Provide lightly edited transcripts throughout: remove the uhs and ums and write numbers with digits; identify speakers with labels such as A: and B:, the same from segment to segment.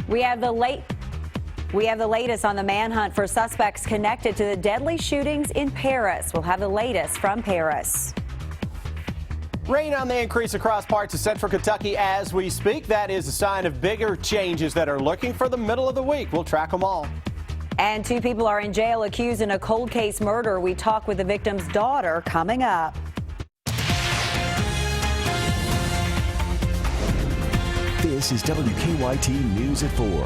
A: We have the latest on the manhunt for suspects connected to the deadly shootings in Paris. We'll have the latest from Paris.
B: Rain on the increase across parts of central Kentucky as we speak. That is a sign of bigger changes that are lurking for the middle of the week. We'll track them all.
A: And 2 people are in jail accused in a cold case murder. We talk with the victim's daughter coming up.
C: This is WKYT News at 4.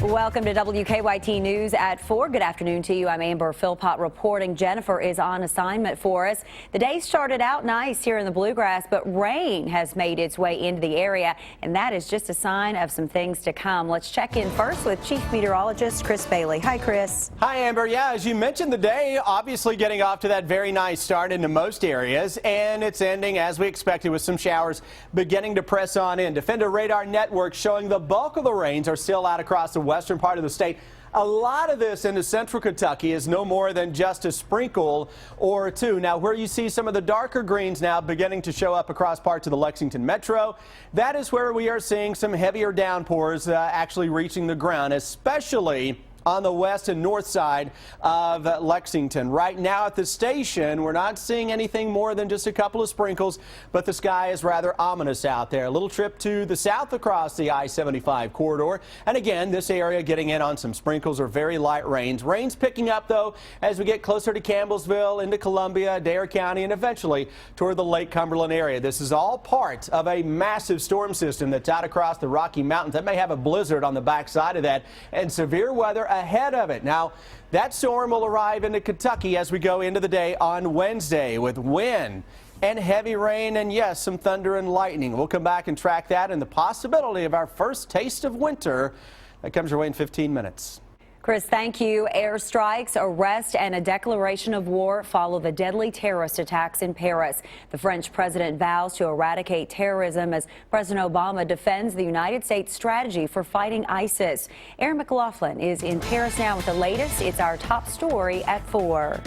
A: Welcome to WKYT News at 4. Good afternoon to you. I'm Amber Philpott reporting. Jennifer is on assignment for us. The day started out nice here in the Bluegrass, but rain has made its way into the area, and that is just a sign of some things to come. Let's check in first with Chief Meteorologist Chris Bailey. Hi, Chris.
B: Hi, Amber. Yeah, as you mentioned, the day obviously getting off to that very nice start into most areas, and it's ending as we expected with some showers beginning to press on in. Defender radar network showing the bulk of the rains are still out across the western part of the state. A lot of this into central Kentucky is no more than just a sprinkle or two. Now, where you see some of the darker greens now beginning to show up across parts of the Lexington metro, that is where we are seeing some heavier downpours actually reaching the ground, especially on the west and north side of Lexington. Right now at the station, we're not seeing anything more than just a couple of sprinkles, but the sky is rather ominous out there. A little trip to the south across the I-75 corridor. And again, this area getting in on some sprinkles or very light rains. Rain's picking up, though, as we get closer to Campbellsville, into Columbia, Dare County, and eventually toward the Lake Cumberland area. This is all part of a massive storm system that's out across the Rocky Mountains. That may have a blizzard on the backside of that, and severe weather ahead of it. Now, that storm will arrive into Kentucky as we go into the day on Wednesday with wind and heavy rain and, yes, some thunder and lightning. We'll come back and track that and the possibility of our first taste of winter. That comes your way in 15 minutes.
A: Chris, thank you. Airstrikes, arrest, and a declaration of war follow the deadly terrorist attacks in Paris. The French president vows to eradicate terrorism as President Obama defends the United States strategy for fighting ISIS. Aaron McLaughlin is in Paris now with the latest. It's our top story at 4.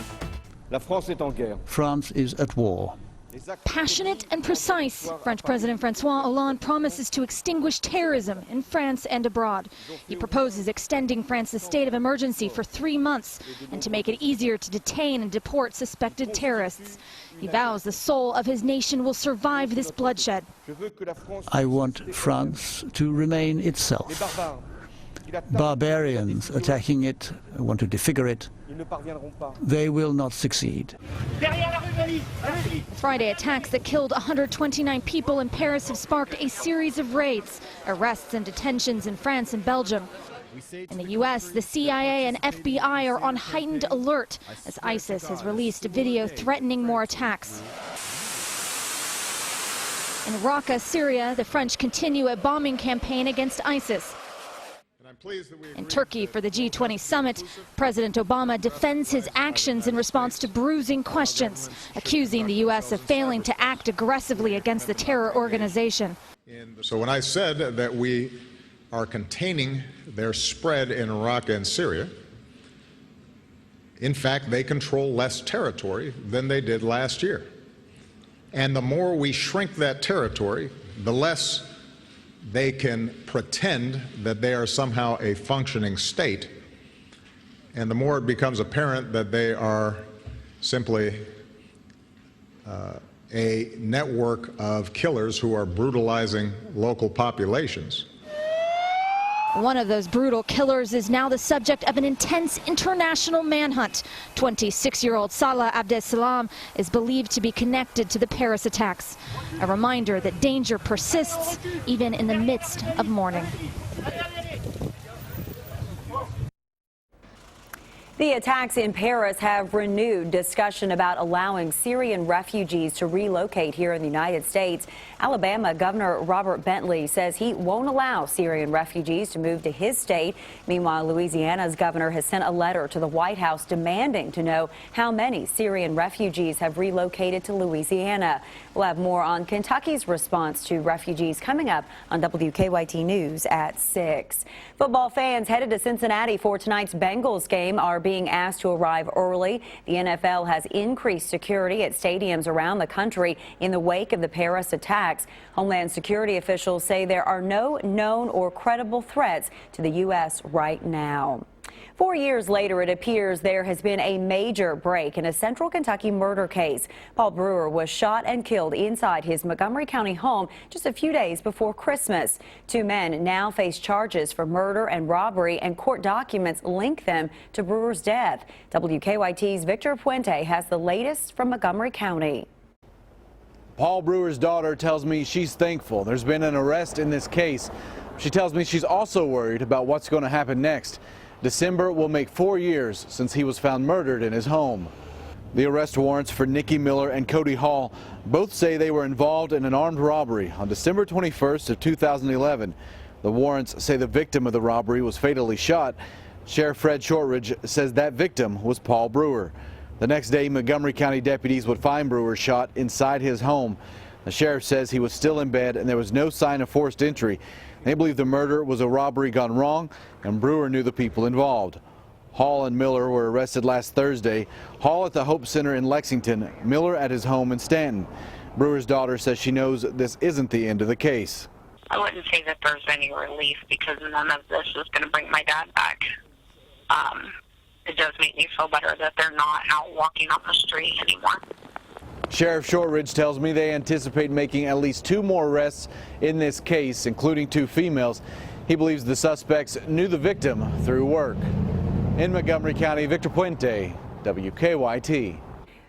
D: France is at war.
E: Passionate and precise, French President Francois Hollande promises to extinguish terrorism in France and abroad. He proposes extending France's state of emergency for 3 months and to make it easier to detain and deport suspected terrorists. He vows the soul of his nation will survive this bloodshed.
D: I want France to remain itself. Barbarians attacking it want to defigure it. They will not succeed.
E: Friday attacks that killed 129 people in Paris have sparked a series of raids, arrests and detentions in France and Belgium. In the U.S., the CIA and FBI are on heightened alert as ISIS has released a video threatening more attacks. In Raqqa, Syria, the French continue a bombing campaign against ISIS. In Turkey, for the G20 summit, President Obama defends his actions in response to bruising questions, accusing the U.S. of failing to act aggressively against the terror organization.
F: So when I said that we are containing their spread in Iraq and Syria, in fact, they control less territory than they did last year. And the more we shrink that territory, the less they can pretend that they are somehow a functioning state, and the more it becomes apparent that they are simply a network of killers who are brutalizing local populations.
E: One of those brutal killers is now the subject of an intense international manhunt. 26-year-old Salah Abdeslam is believed to be connected to the Paris attacks. A reminder that danger persists even in the midst of mourning.
A: The attacks in Paris have renewed discussion about allowing Syrian refugees to relocate here in the United States. Alabama Governor Robert Bentley says he won't allow Syrian refugees to move to his state. Meanwhile, Louisiana's governor has sent a letter to the White House demanding to know how many Syrian refugees have relocated to Louisiana. We'll have more on Kentucky's response to refugees coming up on WKYT News at 6. Football fans headed to Cincinnati for tonight's Bengals game are being asked to arrive early. The NFL has increased security at stadiums around the country in the wake of the Paris attacks. Homeland Security officials say there are no known or credible threats to the U.S. right now. 4 years later, it appears there has been a major break in a Central Kentucky murder case. Paul Brewer was shot and killed inside his Montgomery County home just a few days before Christmas. 2 men now face charges for murder and robbery, and court documents link them to Brewer's death. WKYT's Victor Puente has the latest from Montgomery County.
G: Paul Brewer's daughter tells me she's thankful there's been an arrest in this case. She tells me she's also worried about what's going to happen next. December will make 4 years since he was found murdered in his home. The arrest warrants for Nikki Miller and Cody Hall both say they were involved in an armed robbery on December 21st of 2011. The warrants say the victim of the robbery was fatally shot. Sheriff Fred Shortridge says that victim was Paul Brewer. The next day, Montgomery County deputies would find Brewer shot inside his home. The sheriff says he was still in bed and there was no sign of forced entry. They believe the murder was a robbery gone wrong, and Brewer knew the people involved. Hall and Miller were arrested last Thursday. Hall at the Hope Center in Lexington, Miller at his home in Stanton. Brewer's daughter says she knows this isn't the end of the case.
H: I wouldn't say that there's any relief because none of this is going to bring my dad back. It does make me feel better that they're not out walking on the street anymore.
G: Sheriff Shortridge tells me they anticipate making at least 2 more arrests in this case, including 2 females. He believes the suspects knew the victim through work. In Montgomery County, Victor Puente, WKYT.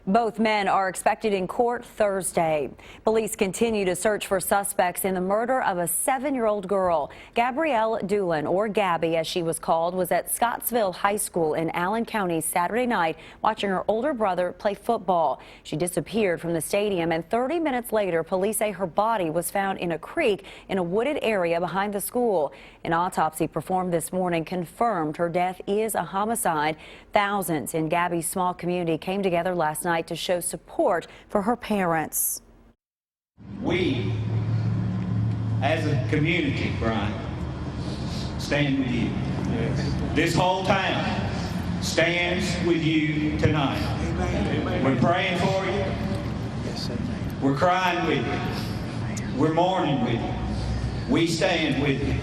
A: Both men are expected in court Thursday. Police continue to search for suspects in the murder of a 7-year-old girl. Gabriella Doolin, or Gabby as she was called, was at Scottsville High School in Allen County Saturday night watching her older brother play football. She disappeared from the stadium, and 30 minutes later, police say her body was found in a creek in a wooded area behind the school. An autopsy performed this morning confirmed her death is a homicide. Thousands in Gabby's small community came together last night to show support for her parents.
I: We, as a community, Brian, stand with you. This whole town stands with you tonight. We're praying for you. We're crying with you. We're mourning with you. We stand with you.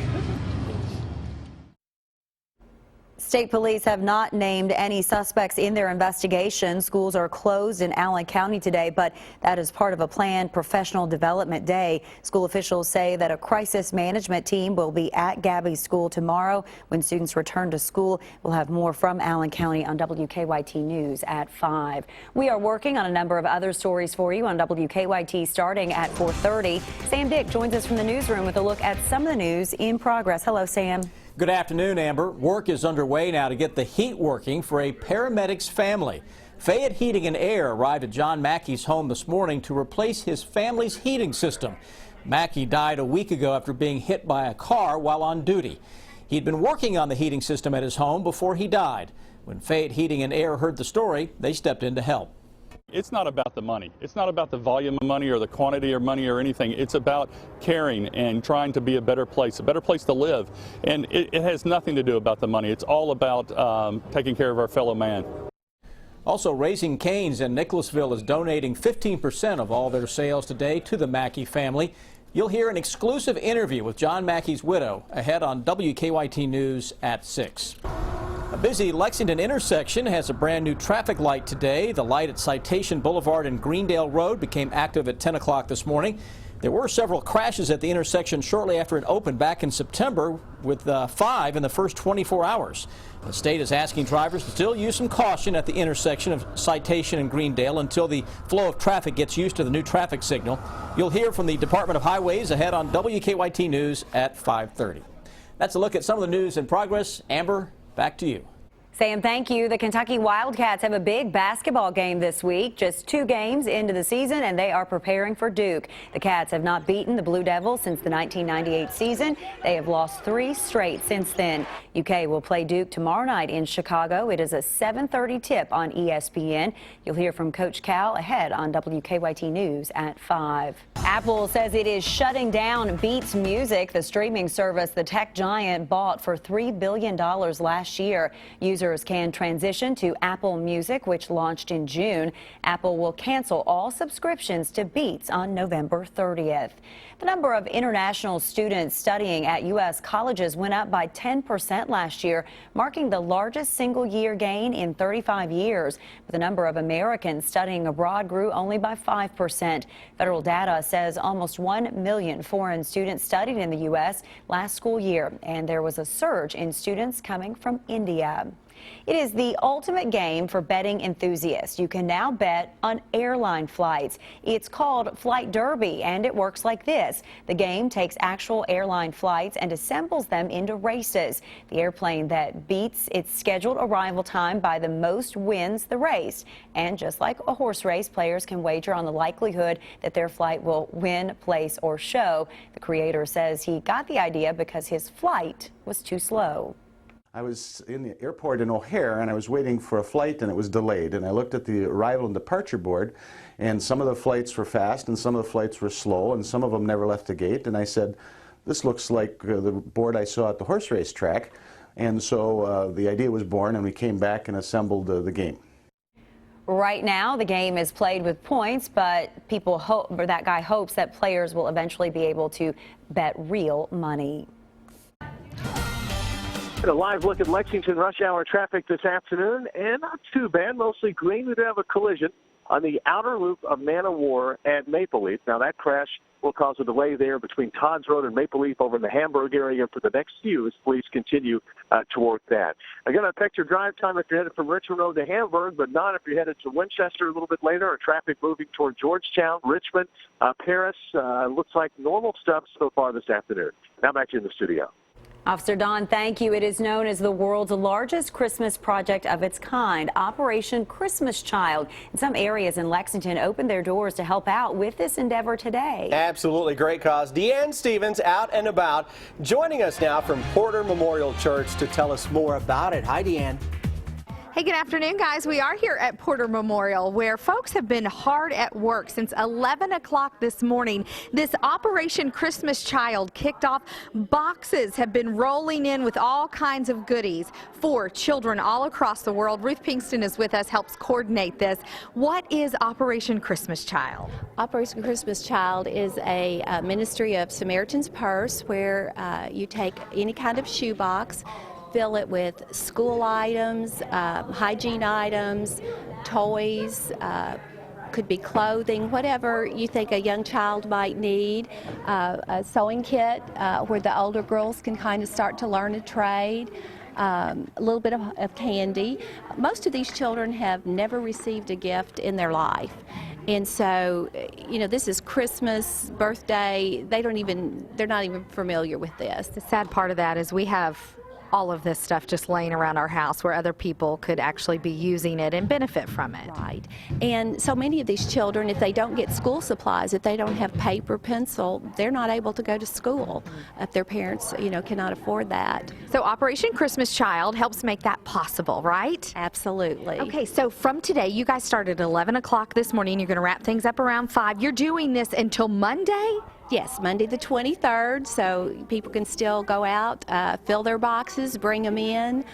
A: State police have not named any suspects in their investigation. Schools are closed in Allen County today, but that is part of a planned professional development day. School officials say that a crisis management team will be at Gabby's school tomorrow when students return to school. We'll have more from Allen County on WKYT News at 5. We are working on a number of other stories for you on WKYT starting at 4:30. Sam Dick joins us from the newsroom with a look at some of the news in progress. Hello, Sam.
J: Good afternoon, Amber. Work is underway now to get the heat working for a paramedic's family. Fayette Heating and Air arrived at John Mackey's home this morning to replace his family's heating system. Mackey died a week ago after being hit by a car while on duty. He'd been working on the heating system at his home before he died. When Fayette Heating and Air heard the story, they stepped in to help.
K: It's not about the money. It's not about the volume of money or the quantity of money or anything. It's about caring and trying to be a better place to live. And it has nothing to do about the money. It's all about taking care of our fellow man.
J: Also, Raising Cane's in Nicholasville is donating 15% of all their sales today to the Mackey family. You'll hear an exclusive interview with John Mackey's widow ahead on WKYT News at 6. A busy Lexington intersection has a brand new traffic light today. The light at Citation Boulevard and Greendale Road became active at 10 o'clock this morning. There were several crashes at the intersection shortly after it opened back in September, with 5 in the first 24 hours. The state is asking drivers to still use some caution at the intersection of Citation and Greendale until the flow of traffic gets used to the new traffic signal. You'll hear from the Department of Highways ahead on WKYT News at 5:30. That's a look at some of the news in progress. Amber, back to you.
A: Sam, thank you. The Kentucky Wildcats have a big basketball game this week. Just 2 games into the season, and they are preparing for Duke. The Cats have not beaten the Blue Devils since the 1998 season. They have lost 3 straight since then. UK will play Duke tomorrow night in Chicago. It is a 7:30 tip on ESPN. You'll hear from Coach Cal ahead on WKYT News at 5. Apple says it is shutting down Beats Music, the streaming service the tech giant bought for $3 billion last year. Users users can transition to Apple Music, which launched in June. Apple will cancel all subscriptions to Beats on November 30th. The number of international students studying at U.S. colleges went up by 10% last year, marking the largest single-year gain in 35 years. But the number of Americans studying abroad grew only by 5%. Federal data says almost 1 million foreign students studied in the U.S. last school year, and there was a surge in students coming from India. It is the ultimate game for betting enthusiasts. You can now bet on airline flights. It's called Flight Derby, and it works like this. The game takes actual airline flights and assembles them into races. The airplane that beats its scheduled arrival time by the most wins the race. And just like a horse race, players can wager on the likelihood that their flight will win, place, or show. The creator says he got the idea because his flight was too slow.
L: I was in the airport in O'Hare and I was waiting for a flight and it was delayed, and I looked at the arrival and departure board, and some of the flights were fast and some of the flights were slow and some of them never left the gate, and I said, this looks like the board I saw at the horse race track. And so the idea was born, and we came back and assembled the game.
A: Right now, the game is played with points, but that guy hopes that players will eventually be able to bet real money.
M: A live look at Lexington rush hour traffic this afternoon, and not too bad. Mostly green. We do have a collision on the outer loop of Man of War at Maple Leaf. Now, that crash will cause a delay there between Todd's Road and Maple Leaf over in the Hamburg area for the next few as police continue to work that. Again, affect your drive time if you're headed from Richmond Road to Hamburg, but not if you're headed to Winchester a little bit later, or traffic moving toward Georgetown, Richmond, Paris. Looks like normal stuff so far this afternoon. Now back to you in the studio.
A: Officer Don, thank you. It is known as the world's largest Christmas project of its kind, Operation Christmas Child. And some areas in Lexington opened their doors to help out with this endeavor today.
B: Absolutely great cause. Deanne Stevens out and about, joining us now from Porter Memorial Church to tell us more about it. Hi, Deanne.
N: Hey, good afternoon, guys. We are here at Porter Memorial, where folks have been hard at work since 11 o'clock this morning. This Operation Christmas Child kicked off. Boxes have been rolling in with all kinds of goodies for children all across the world. Ruth Pinkston is with us, helps coordinate this. What is Operation Christmas Child?
O: Operation Christmas Child is a ministry of Samaritan's Purse, where you take any kind of shoebox, fill it with school items, hygiene items, toys, could be clothing, whatever you think a young child might need, a sewing kit where the older girls can kind of start to learn a trade, a little bit of candy. Most of these children have never received a gift in their life. And so, you know, this is Christmas, birthday, they're not even familiar with this.
N: The sad part of that is we have all of this stuff just laying around our house where other people could actually be using it and benefit from it.
O: Right. And so many of these children, if they don't get school supplies, if they don't have paper, pencil, they're not able to go to school if their parents, you know, cannot afford that.
N: So Operation Christmas Child helps make that possible, right?
O: Absolutely.
N: Okay, so from today, you guys started at 11 o'clock this morning. You're going to wrap things up around 5. You're doing this until Monday?
O: Yes, Monday the 23rd, so people can still go out, fill their boxes, bring them in.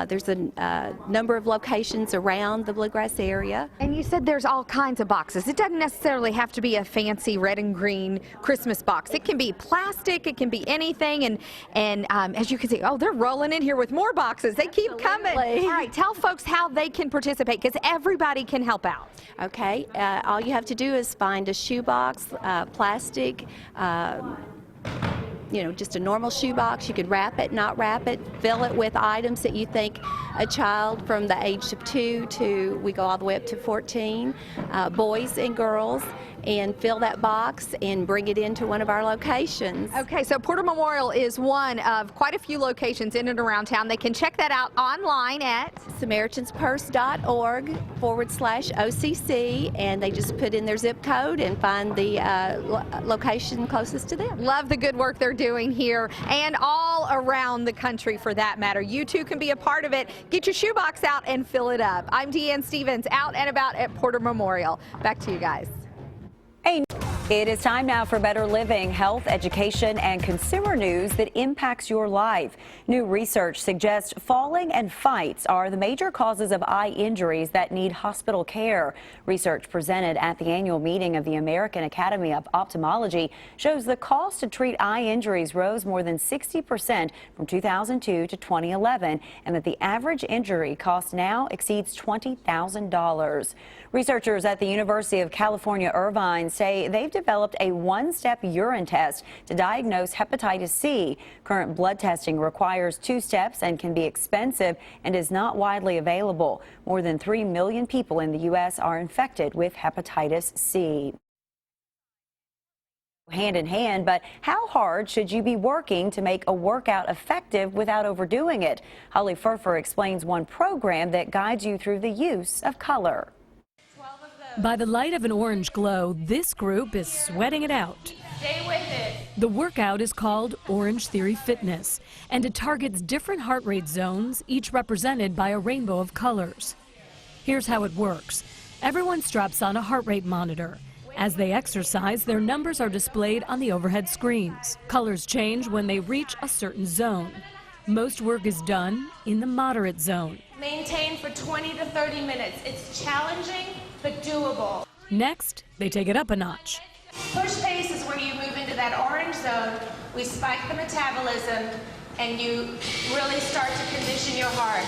O: There's a number of locations around the Bluegrass area.
N: And you said there's all kinds of boxes. It doesn't necessarily have to be a fancy red and green Christmas box. It can be plastic, it can be anything, and as you can see, oh, they're rolling in here with more boxes. They keep coming. All right, tell folks how they can participate, because everybody can help out.
O: Okay, all you have to do is find a shoebox, plastic, you know, just a normal shoebox. You could wrap it, not wrap it, fill it with items that you think a child from the age of 2 to, we go all the way up to 14, boys and girls, and fill that box and bring it into one of our locations.
N: Okay, so Porter Memorial is one of quite a few locations in and around town. They can check that out online at SamaritansPurse.org/OCC, and they just put in their zip code and find the location closest to them. Love the good work they're doing here and all around the country for that matter. You too can be a part of it. Get your shoebox out and fill it up. I'm Deanne Stevens, out and about at Porter Memorial. Back to you guys.
A: Hey. It is time now for Better Living, health, education, and consumer news that impacts your life. New research suggests falling and fights are the major causes of eye injuries that need hospital care. Research presented at the annual meeting of the American Academy of Ophthalmology shows the cost to treat eye injuries rose more than 60% from 2002 to 2011, and that the average injury cost now exceeds $20,000. Researchers at the University of California, Irvine say they've developed a one-step urine test to diagnose hepatitis C. Current blood testing requires 2 steps and can be expensive and is not widely available. More than 3 million people in the U.S. are infected with hepatitis C. Hand in hand, but how hard should you be working to make a workout effective without overdoing it? Holly Furfer explains one program that guides you through the use of color.
P: By the light of an orange glow, this group is sweating it out.
Q: Stay with it.
P: The workout is called Orange Theory Fitness, and it targets different heart rate zones, each represented by a rainbow of colors. Here's how it works. Everyone straps on a heart rate monitor. As they exercise, their numbers are displayed on the overhead screens. Colors change when they reach a certain zone. Most work is done in the moderate zone.
Q: Maintain for 20 to 30 minutes. It's challenging, but doable.
P: Next, they take it up a notch.
Q: Push pace is where you move into that orange zone. We spike the metabolism, and you really start to condition your heart.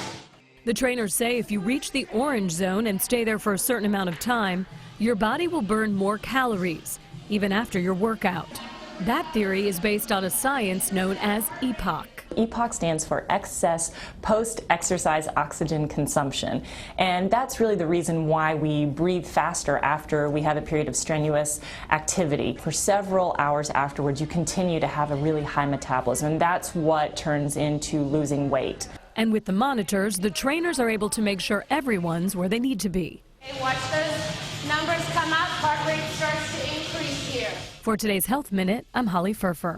P: The trainers say if you reach the orange zone and stay there for a certain amount of time, your body will burn more calories, even after your workout. That theory is based on a science known as EPOC.
R: EPOC stands for excess post-exercise oxygen consumption, and that's really the reason why we breathe faster after we have a period of strenuous activity. For several hours afterwards, you continue to have a really high metabolism, and that's what turns into losing weight.
P: And with the monitors, the trainers are able to make sure everyone's where they need to be.
Q: Okay, watch those numbers come up. Heart rate starts to increase here.
P: For today's Health Minute, I'm Holly Furfer.